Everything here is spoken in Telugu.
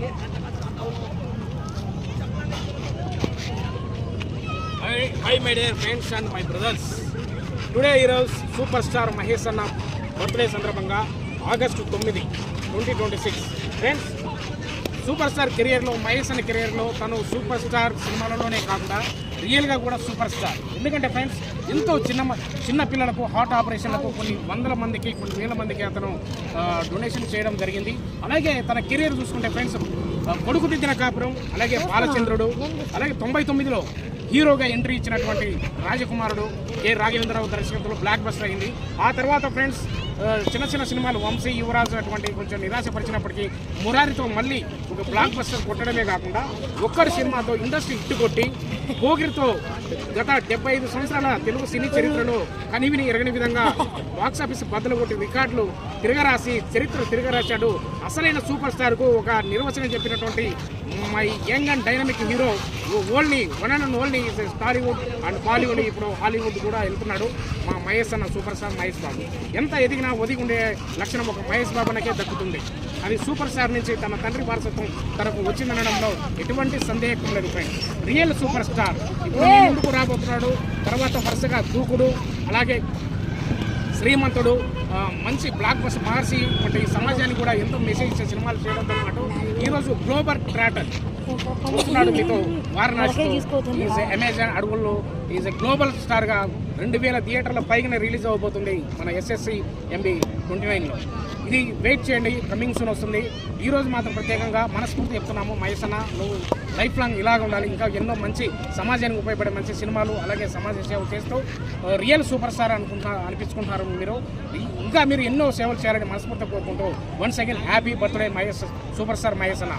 Hi my dear friends and my brothers. Today heroes superstar Mahesh Anna birthday సందర్భంగా ఆగస్టు 9, 2026. ఫ్రెండ్స్, సూపర్ స్టార్ కెరియర్లో మహేష్ అన్న కెరియర్లో తను సూపర్ స్టార్ సినిమాలలోనే కాకుండా రియల్గా కూడా సూపర్ స్టార్. ఎందుకంటే ఫ్రెండ్స్, ఎంతో చిన్న పిల్లలకు హార్ట్ ఆపరేషన్లకు కొన్ని వందల మందికి కొన్ని వేల మందికి అతను డొనేషన్ చేయడం జరిగింది. అలాగే తన కెరియర్ చూసుకుంటే ఫ్రెండ్స్, కొడుకు దిద్దిన కాపురం, అలాగే బాలచంద్రుడు, అలాగే 99లో హీరోగా ఎంట్రీ ఇచ్చినటువంటి రాజకుమారుడు కె రాఘవేంద్రరావు దర్శకత్వంలో బ్లాక్ బస్టర్ అయింది. ఆ తర్వాత ఫ్రెండ్స్ చిన్న సినిమాలు వంశీ, యువరాజు అటువంటి కొంచెం నిరాశపరిచినప్పటికీ మురారితో మళ్ళీ ఒక బ్లాక్ బస్టర్ కొట్టడమే కాకుండా ఒక్కడి సినిమాతో ఇండస్ట్రీ ఇట్టు కొట్టి పోగిరితో గత 75 సంవత్సరాల తెలుగు సినీ చరిత్రలో కనివిని ఎరగని విధంగా బాక్సాఫీస్ బద్దలు కొట్టి రికార్డులు తిరగరాసి చరిత్ర తిరగరాశాడు. అసలైన సూపర్ స్టార్కు ఒక నిర్వచనం చెప్పినటువంటి my young and dynamic hero, only one and only Tollywood and Bollywood, ఇప్పుడు హాలీవుడ్ కూడా వెళ్తున్నాడు మా మహేష్ అన్న సూపర్ స్టార్ మహేష్ బాబు. ఎంత ఎదిగినా ఒదిగి ఉండే లక్షణం ఒక మహేష్ బాబునకే దక్కుతుంది. అది సూపర్ స్టార్ నుంచి తన తండ్రి వారసత్వం తనకు వచ్చిందనడంలో ఎటువంటి సందేహం లేదు ఫ్రెండ్స్. రియల్ సూపర్ స్టార్ ఇప్పుడు ముందుకు రాబోతున్నాడు. తర్వాత వరుసగా దూకుడు, అలాగే శ్రీమంతుడు, మంచి బ్లాక్ బస్టర్ మహర్షి వంటి సమాజానికి కూడా ఎంతో మెసేజ్ ఇచ్చే సినిమాలు చేయడంతో పాటు ఈరోజు గ్లోబల్ ట్రాటర్ వస్తున్నాడు మీతో వారణాసి. ఈజ్ అమెజాన్ అడుగుల్లో ఈజ్ ఎ గ్లోబల్ స్టార్గా 2000 థియేటర్ల పైగానే రిలీజ్ అవ్వబోతుంది మన SSC MB 29లో. ఇది వెయిట్ చేయండి, కమింగ్ సూన్ వస్తుంది. ఈరోజు మాత్రం ప్రత్యేకంగా మనస్ఫూర్తి చెప్తున్నాము, మహేష్ అన్న నువ్వు లైఫ్ లాంగ్ ఇలాగ ఉండాలి. ఇంకా ఎన్నో మంచి సమాజానికి ఉపయోగపడే మంచి సినిమాలు, అలాగే సమాజ సేవ చేస్తూ రియల్ సూపర్ స్టార్ అనిపించుకుంటున్నారు మీరు. ఇంకా మీరు ఎన్నో సేవలు చేయాలని మనస్ఫూర్తి కోరుకుంటూ once again happy birthday Mahesh, super star Mahesh అన్న.